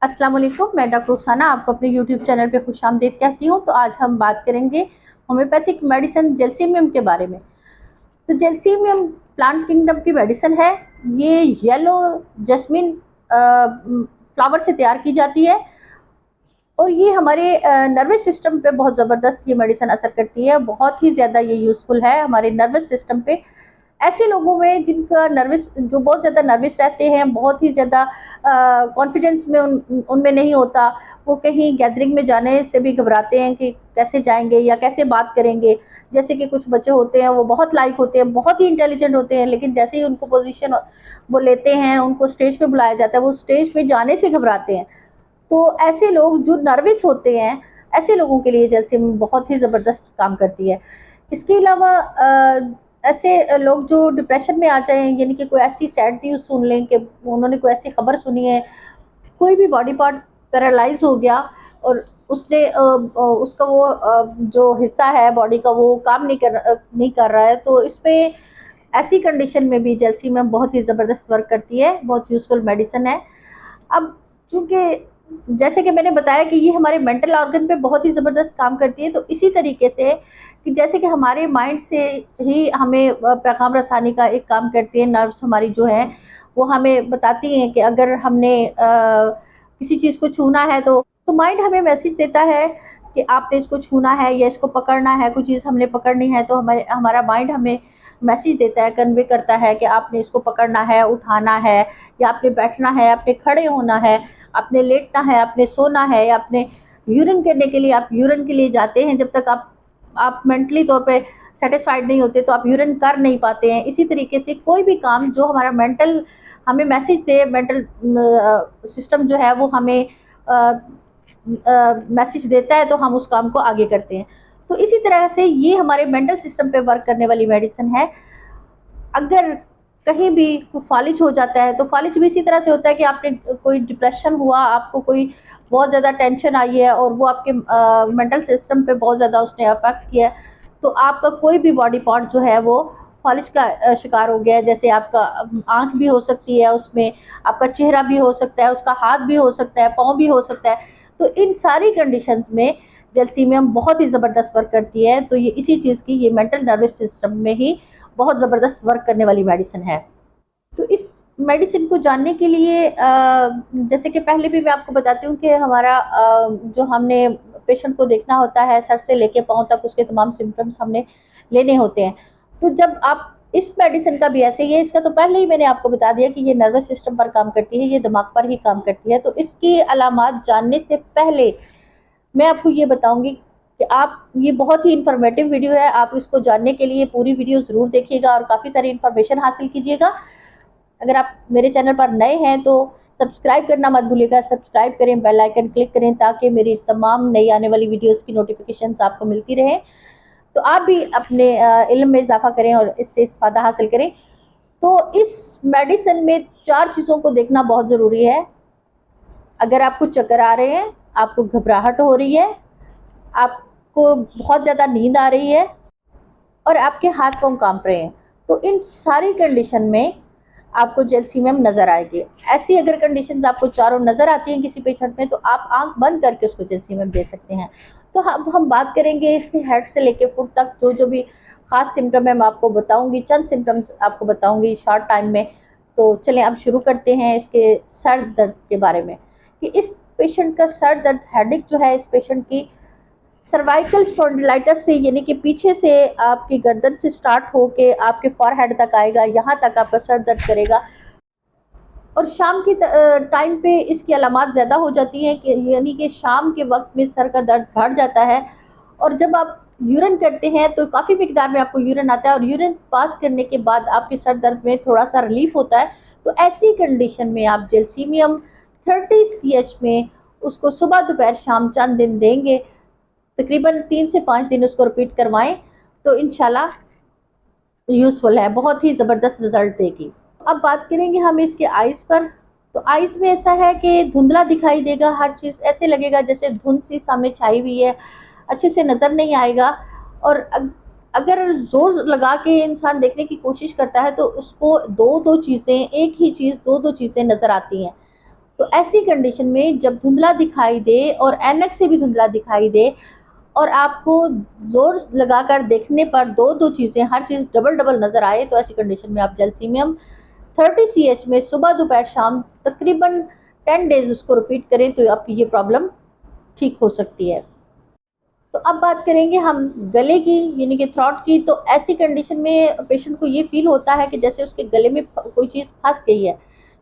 अस्सलाम वालेकुम, मैं डॉक्टर रुखसाना आपको अपने यूट्यूब चैनल पे खुशामदीद कहती हूँ। तो आज हम बात करेंगे होम्योपैथिक मेडिसिन जेलसीमियम के बारे में। तो जेलसीमियम प्लांट किंगडम की मेडिसिन है। ये येलो जैस्मिन फ्लावर से तैयार की जाती है और ये हमारे नर्वस सिस्टम पे बहुत ज़बरदस्त ये मेडिसिन असर करती है। बहुत ही ज़्यादा ये यूज़फुल है हमारे नर्वस सिस्टम पे। ऐसे लोगों में जिनका नर्वस जो बहुत ज़्यादा नर्वस रहते हैं, बहुत ही ज़्यादा कॉन्फिडेंस में उनमें नहीं होता, वो कहीं गैदरिंग में जाने से भी घबराते हैं कि कैसे जाएँगे या कैसे बात करेंगे। जैसे कि कुछ बच्चे होते हैं, वो बहुत लायक होते हैं, बहुत ही इंटेलिजेंट होते हैं, लेकिन जैसे ही उनको पोज़ीशन वो लेते हैं, उनको स्टेज पे बुलाया जाता है, वो स्टेज पे जाने से घबराते हैं। तो ऐसे लोग जो नर्वस होते हैं, ऐसे लोगों के लिए जैलसीमियम बहुत ही ज़बरदस्त काम करती है। इसके अलावा ऐसे लोग जो डिप्रेशन में आ जाएँ, यानी कि कोई ऐसी सैड न्यूज़ सुन लें कि उन्होंने कोई ऐसी खबर सुनी है, कोई भी बॉडी पार्ट पैरालाइज़ हो गया और उसने उसका वो जो हिस्सा है बॉडी का वो काम नहीं कर रहा है, तो इसपे ऐसी कंडीशन में भी जैलसीमियम बहुत ही ज़बरदस्त वर्क करती है, बहुत यूज़फुल मेडिसिन है। अब चूँकि जैसे कि मैंने बताया कि ये हमारे मेंटल ऑर्गन पे बहुत ही ज़बरदस्त काम करती है, तो इसी तरीके से कि जैसे कि हमारे माइंड से ही हमें पैगाम रसानी का एक काम करती है, नर्व्स हमारी जो हैं, वो हमें बताती हैं कि अगर हमने किसी चीज़ को छूना है तो माइंड हमें मैसेज देता है कि आपने इसको छूना है या इसको पकड़ना है, कोई चीज़ हमने पकड़नी है तो हमारा माइंड हमें मैसेज देता है, कन्वे करता है कि आपने इसको पकड़ना है, उठाना है या आपने बैठना है, आपने खड़े होना है, आपने लेटना है, आपने सोना है या आपने यूरिन करने के लिए आप यूरिन के लिए जाते हैं, जब तक आप मेंटली तौर पे सैटिस्फाइड नहीं होते तो आप यूरिन कर नहीं पाते हैं। इसी तरीके से कोई भी काम जो हमारा मेंटल हमें मैसेज दे, मेंटल सिस्टम जो है वो हमें मैसेज देता है तो हम उस काम को आगे करते हैं। तो इसी तरह से ये हमारे मेंटल सिस्टम पे वर्क करने वाली मेडिसिन है। अगर कहीं भी कोई फ़ालिज हो जाता है, तो फ़ालिज भी इसी तरह से होता है कि आपने कोई डिप्रेशन हुआ, आपको कोई बहुत ज़्यादा टेंशन आई है और वो आपके मेंटल सिस्टम पे बहुत ज़्यादा उसने अफ़ेक्ट किया है, तो आपका कोई भी बॉडी पार्ट जो है वो फ़ालिज का शिकार हो गया है। जैसे आपका आँख भी हो सकती है उसमें, आपका चेहरा भी हो सकता है, उसका हाथ भी हो सकता है, पाँव भी हो सकता है। तो इन सारी कंडीशंस में जैलसीमियम बहुत ही ज़बरदस्त वर्क करती है, तो ये इसी चीज़ की ये मेंटल नर्वस सिस्टम में ही बहुत ज़बरदस्त वर्क करने वाली मेडिसिन है। तो इस मेडिसिन को जानने के लिए जैसे कि पहले भी मैं आपको बताती हूँ कि हमारा जो हमने पेशेंट को देखना होता है, सर से लेके पाँव तक उसके तमाम सिम्पटम्स हमने लेने होते हैं। तो जब आप इस मेडिसिन का भी ऐसे ही है, इसका तो पहले ही मैंने आपको बता दिया कि ये नर्वस सिस्टम पर काम करती है, ये दिमाग पर ही काम करती है। तो इसकी अलामात जानने से पहले मैं आपको ये बताऊँगी कि आप ये बहुत ही इन्फॉर्मेटिव वीडियो है, आप इसको जानने के लिए पूरी वीडियो ज़रूर देखिएगा और काफ़ी सारी इन्फॉर्मेशन हासिल कीजिएगा। अगर आप मेरे चैनल पर नए हैं तो सब्सक्राइब करना मत भूलिएगा, सब्सक्राइब करें, बेल आइकन क्लिक करें ताकि मेरी तमाम नई आने वाली वीडियोज़ की नोटिफ़िकेशंस आपको मिलती रहें। तो आप भी अपने इल्म में इज़ाफ़ा करें और इससे इस्तिफ़ादा हासिल करें। तो इस मेडिसिन में 4 चीज़ों को देखना बहुत ज़रूरी है। अगर आपको चक्कर आ रहे हैं, आपको घबराहट हो रही है, आपको बहुत ज़्यादा नींद आ रही है और आपके हाथ-पाँव काँप रहे हैं, तो इन सारी कंडीशन में आपको जैलसीमियम नज़र आएगी। ऐसी अगर कंडीशंस आपको चारों नज़र आती हैं किसी पेशेंट में, तो आप आँख बंद करके उसको जैलसीमियम दे सकते हैं। तो अब हम बात करेंगे इससे हेड से लेके फुट तक जो-जो भी ख़ास सिम्पटम है मैं आपको बताऊँगी, चंद सिम्पटम्स आपको बताऊँगी शॉर्ट टाइम में। तो चलें अब शुरू करते हैं इसके सर दर्द के बारे में, कि इस पेशेंट का सर दर्द हेडेक जो है, इस पेशेंट की सर्वाइकल स्पॉन्डिलाइटिस से, यानी कि पीछे से आपकी गर्दन से स्टार्ट होके आपके फोरहेड तक आएगा, यहाँ तक आपका सर दर्द करेगा। और शाम की टाइम पे इसकी अलामात ज़्यादा हो जाती हैं कि यानी कि शाम के वक्त में सर का दर्द बढ़ जाता है और जब आप यूरिन करते हैं तो काफ़ी मिकदार में आपको यूरिन आता है और यूरिन पास करने के बाद आपके सर दर्द में थोड़ा सा रिलीफ होता है। तो ऐसी कंडीशन में आप जैलसीमियम 30 सीएच में उसको सुबह दोपहर शाम चंद दिन देंगे, तकरीबन 3 से 5 दिन उसको रिपीट करवाएं, तो इंशाल्लाह यूज़फुल है, बहुत ही ज़बरदस्त रिज़ल्ट देगी। अब बात करेंगे हम इसके आइज़ पर। तो आइज़ में ऐसा है कि धुंधला दिखाई देगा, हर चीज़ ऐसे लगेगा जैसे धुंध सी सामने छाई हुई है, अच्छे से नज़र नहीं आएगा। और अगर ज़ोर लगा के इंसान देखने की कोशिश करता है तो उसको 2-2 चीज़ें, एक ही चीज़ 2-2 चीज़ें नज़र आती हैं। तो ऐसी कंडीशन में जब धुंधला दिखाई दे और ऐनक से भी धुंधला दिखाई दे और आपको जोर लगाकर देखने पर दो दो चीज़ें, हर चीज़ डबल डबल नज़र आए, तो ऐसी कंडीशन में आप जलसीमियम 30 CH में सुबह दोपहर शाम तकरीबन 10 डेज उसको रिपीट करें तो आपकी ये प्रॉब्लम ठीक हो सकती है। तो अब बात करेंगे हम गले की, यानी कि थ्रॉट की। तो ऐसी कंडीशन में पेशेंट को ये फील होता है कि जैसे उसके गले में कोई चीज़ फंस गई है,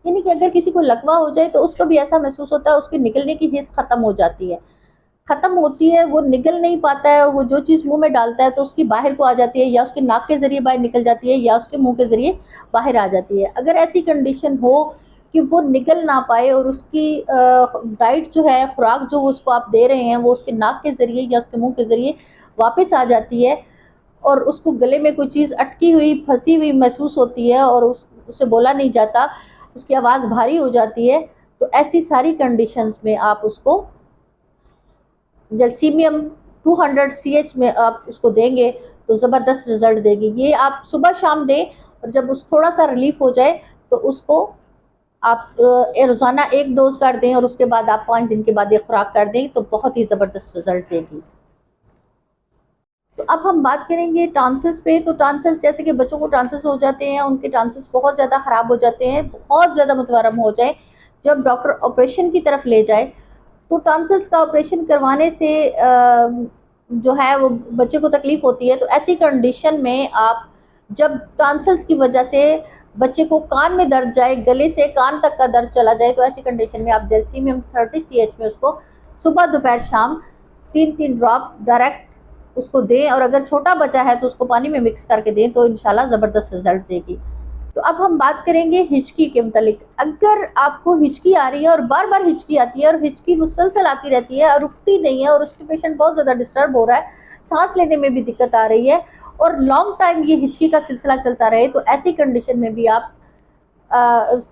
यानी कि अगर किसी को लकवा हो जाए तो उसको भी ऐसा महसूस होता है, उसके निकलने की हिस्स खत्म हो जाती है, खत्म होती है, वो निकल नहीं पाता है, वो जो चीज़ मुंह में डालता है तो उसकी बाहर को आ जाती है, या उसके नाक के जरिए बाहर निकल जाती है, या उसके मुंह के जरिए बाहर आ जाती है। अगर ऐसी कंडीशन हो कि वो निकल ना पाए और उसकी डाइट जो है, खुराक जो उसको आप दे रहे हैं, वो उसके नाक के जरिए या उसके मुंह के जरिए वापस आ जाती है और उसको गले में कोई चीज़ अटकी हुई, फंसी हुई महसूस होती है और उससे बोला नहीं जाता, उसकी आवाज़ भारी हो जाती है, तो ऐसी सारी कंडीशंस में आप उसको जलसीमियम 200 CH में आप उसको देंगे तो ज़बरदस्त रिजल्ट देगी। ये आप सुबह शाम दें और जब उस थोड़ा सा रिलीफ हो जाए तो उसको आप रोज़ाना 1 डोज कर दें और उसके बाद आप 5 दिन के बाद ये खुराक कर दें तो बहुत ही ज़बरदस्त रिजल्ट देगी। तो अब हम बात करेंगे टॉन्सिल्स पे। तो टॉन्सिल्स, जैसे कि बच्चों को टॉन्सिल्स हो जाते हैं, उनके टॉन्सिल्स बहुत ज़्यादा ख़राब हो जाते हैं, बहुत ज़्यादा मुतवर्रम हो जाए, जब डॉक्टर ऑपरेशन की तरफ ले जाए तो टॉन्सिल्स का ऑपरेशन करवाने से जो है वो बच्चे को तकलीफ होती है। तो ऐसी कंडीशन में आप, जब टॉन्सिल्स की वजह से बच्चे को कान में दर्द जाए, गले से कान तक का दर्द चला जाए, तो ऐसी कंडीशन में आप जलसीमियम 30 CH में उसको सुबह दोपहर शाम 3-3 ड्रॉप डायरेक्ट उसको दें, और अगर छोटा बच्चा है तो उसको पानी में मिक्स करके दें तो इंशाल्लाह ज़बरदस्त रिजल्ट देगी। तो अब हम बात करेंगे हिचकी के मुतालिक। अगर आपको हिचकी आ रही है और बार बार हिचकी आती है और हिचकी मुसलसल आती रहती है और रुकती नहीं है और उससे पेशेंट बहुत ज़्यादा डिस्टर्ब हो रहा है, सांस लेने में भी दिक्कत आ रही है और लॉन्ग टाइम ये हिचकी का सिलसिला चलता रहे, तो ऐसी कंडीशन में भी आप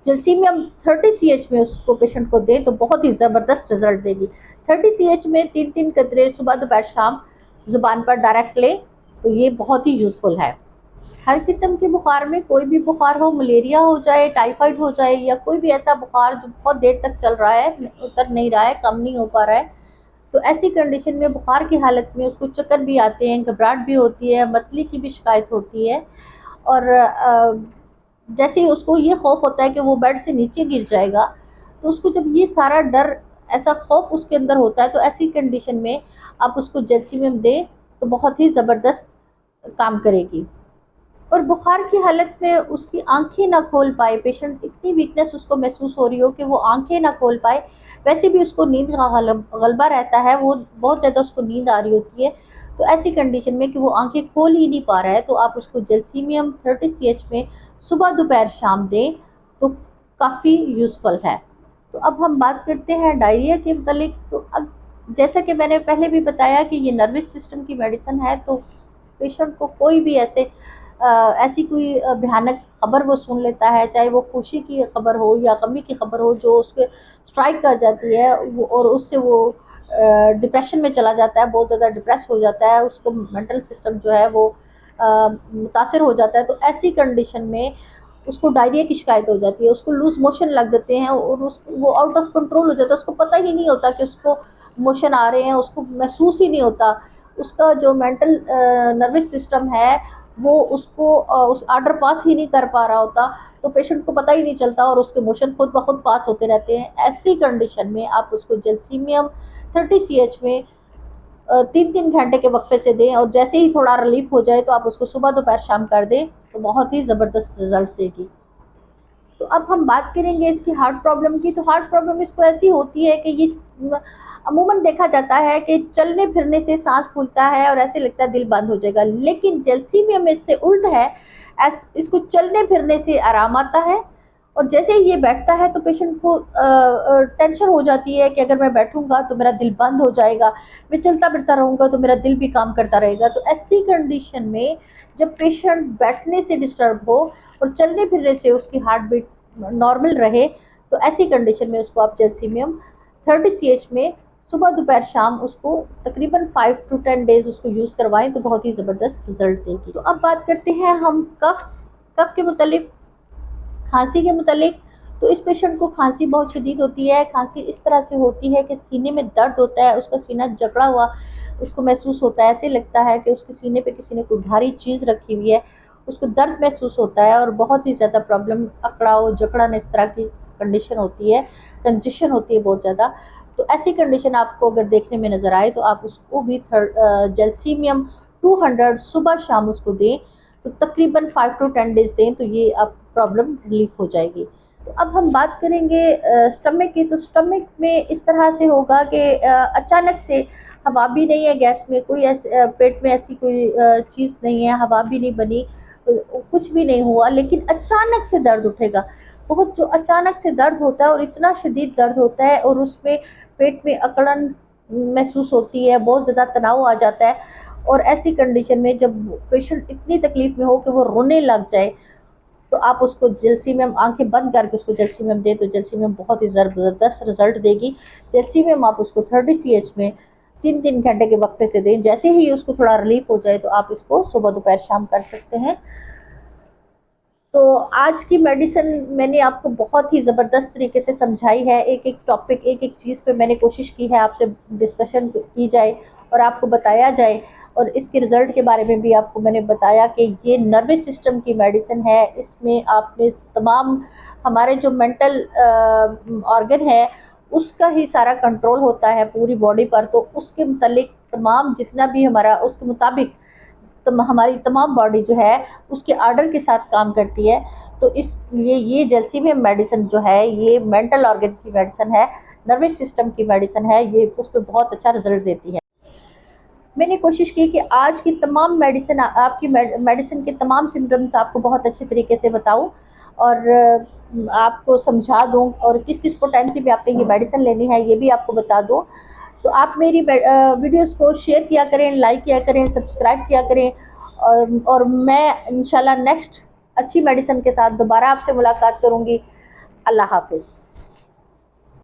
जलसीमियम 30 CH में उसको पेशेंट को दें तो बहुत ही ज़बरदस्त रिजल्ट देगी। 30 CH में 3-3 कतरे सुबह दोपहर शाम ज़ुबान पर डायरेक्ट लें तो ये बहुत ही यूज़फुल है। हर किस्म के बुखार में, कोई भी बुखार हो, मलेरिया हो जाए, टाइफाइड हो जाए, या कोई भी ऐसा बुखार जो बहुत देर तक चल रहा है, उतर नहीं रहा है, कम नहीं हो पा रहा है, तो ऐसी कंडीशन में बुखार की हालत में उसको चक्कर भी आते हैं, घबराहट भी होती है, मतली की भी शिकायत होती है, और जैसे ही उसको ये खौफ होता है कि वो बेड से नीचे गिर जाएगा, तो उसको जब ये सारा डर, ऐसा खौफ उसके अंदर होता है, तो ऐसी कंडीशन में आप उसको जलसीमियम दें तो बहुत ही ज़बरदस्त काम करेगी। और बुखार की हालत में उसकी आंखें ना खोल पाए पेशेंट, इतनी वीकनेस उसको महसूस हो रही हो कि वो आंखें ना खोल पाए, वैसे भी उसको नींद का गलबा रहता है, वो बहुत ज़्यादा उसको नींद आ रही होती है, तो ऐसी कंडीशन में कि वो आंखें खोल ही नहीं पा रहा है, तो आप उसको जलसीमियम 30 CH में सुबह दोपहर शाम दें तो काफ़ी यूज़फुल है। तो अब हम बात करते हैं डायरिया के मतलब। तो अब जैसा कि मैंने पहले भी बताया कि ये नर्वस सिस्टम की मेडिसिन है, तो पेशेंट को कोई भी ऐसी कोई भयानक खबर वो सुन लेता है, चाहे वो खुशी की खबर हो या गमी की खबर हो, जो उसके स्ट्राइक कर जाती है वो, और उससे वो डिप्रेशन में चला जाता है, बहुत ज़्यादा डिप्रेस हो जाता है, उसको मेंटल सिस्टम जो है वो मुतासर हो जाता है। तो ऐसी कंडीशन में उसको डायरिया की शिकायत हो जाती है, उसको लूज मोशन लग जाते हैं और वो आउट ऑफ कंट्रोल हो जाता है, उसको पता ही नहीं होता कि उसको मोशन आ रहे हैं, उसको महसूस ही नहीं होता। उसका जो मेंटल नर्वस सिस्टम है वो उसको उस आर्डर पास ही नहीं कर पा रहा होता, तो पेशेंट को पता ही नहीं चलता और उसके मोशन खुद ब खुद पास होते रहते हैं। ऐसी कंडीशन में आप उसको जलसीमियम 30 CH में 3-3 घंटे के वक्फे से दें, और जैसे ही थोड़ा रिलीफ हो जाए तो आप उसको सुबह दोपहर शाम कर दें तो बहुत ही ज़बरदस्त रिजल्ट देगी। तो अब हम बात करेंगे इसकी हार्ट प्रॉब्लम की। तो हार्ट प्रॉब्लम इसको ऐसी होती है कि ये अमूमन देखा जाता है कि चलने फिरने से सांस फूलता है और ऐसे लगता है दिल बंद हो जाएगा, लेकिन जलसीमियम में इससे उल्ट है। इसको चलने फिरने से आराम आता है, और जैसे ही ये बैठता है तो पेशेंट को टेंशन हो जाती है कि अगर मैं बैठूंगा तो मेरा दिल बंद हो जाएगा, मैं चलता फिरता रहूँगा तो मेरा दिल भी काम करता रहेगा। तो ऐसी कंडीशन में जब पेशेंट बैठने से डिस्टर्ब हो और चलने फिरने से उसकी हार्ट बीट नॉर्मल रहे, तो ऐसी कंडीशन में उसको आप जलसीमियम 30 CH में सुबह दोपहर शाम उसको तकरीबन 5 to 10 डेज उसको यूज़ करवाएं तो बहुत ही ज़बरदस्त रिजल्ट देगी। तो अब बात करते हैं हम कफ के मुतालिक, खांसी के मुतालिक। तो इस पेशेंट को खांसी बहुत शदीद होती है। खांसी इस तरह से होती है कि सीने में दर्द होता है, उसका सीना जकड़ा हुआ उसको महसूस होता है, ऐसे लगता है कि उसके सीने पे किसी ने कोई भारी चीज़ रखी हुई है, उसको दर्द महसूस होता है और बहुत ही ज़्यादा प्रॉब्लम, अकड़ाव जकड़न इस तरह की कंडीशन होती है, कंजेशन होती है बहुत ज़्यादा। तो ऐसी कंडीशन आपको अगर देखने में नज़र आए तो आप उसको भी जैल्सीमियम 200 सुबह शाम उसको दें, तो तकरीबन 5 to 10 डेज दें, तो ये आप प्रॉब्लम रिलीफ हो जाएगी। तो अब हम बात करेंगे स्टमक की। तो स्टमक में इस तरह से होगा कि अचानक से हवा भी नहीं है गैस में, कोई पेट में ऐसी कोई चीज़ नहीं है, हवा भी नहीं बनी, कुछ भी नहीं हुआ, लेकिन अचानक से दर्द उठेगा। बहुत जो अचानक से दर्द होता है और इतना शदीद दर्द होता है और उसमें पेट में अकड़न महसूस होती है, बहुत ज़्यादा तनाव आ जाता है। और ऐसी कंडीशन में जब पेशेंट इतनी तकलीफ में हो कि वो रोने लग जाए, तो आप उसको जैल्सीमियम, आंखें बंद करके उसको जैल्सीमियम दें, तो जैल्सीमियम बहुत ही ज़बरदस्त रिजल्ट देगी। जैल्सीमियम आप उसको 30 CH में 3-3 घंटे के वक्फे से दें। जैसे ही उसको थोड़ा रिलीफ हो जाए तो आप इसको सुबह दोपहर शाम कर सकते हैं। तो आज की मेडिसिन मैंने आपको बहुत ही ज़बरदस्त तरीके से समझाई है। एक एक टॉपिक, एक एक चीज़ पे मैंने कोशिश की है आपसे डिस्कशन की जाए और आपको बताया जाए, और इसके रिज़ल्ट के बारे में भी आपको मैंने बताया कि ये नर्वस सिस्टम की मेडिसिन है। इसमें आपने तमाम हमारे जो मेंटल ऑर्गन है उसका ही सारा कंट्रोल होता है पूरी बॉडी पर, तो उसके मुतालिक तमाम जितना भी हमारा उसके मुताबिक हमारी तमाम बॉडी जो है उसके आर्डर के साथ काम करती है। तो इसलिए ये जैल्सीमियम मेडिसिन जो है ये मेंटल ऑर्गन की मेडिसिन है, नर्वस सिस्टम की मेडिसिन है, ये उस पर बहुत अच्छा रिजल्ट देती है। मैंने कोशिश की कि आज की तमाम मेडिसिन, आपकी मेडिसिन के तमाम सिम्टम्स आपको बहुत अच्छे तरीके से बताऊं और आपको समझा दूं, और किस किस पोटेंसी पे आपने ये मेडिसिन लेनी है ये भी आपको बता दूं। तो आप मेरी वीडियोस को शेयर किया करें, लाइक किया करें, सब्सक्राइब किया करें, और मैं इंशाल्लाह नेक्स्ट अच्छी मेडिसिन के साथ दोबारा आपसे मुलाकात करूँगी। अल्लाह हाफिज़।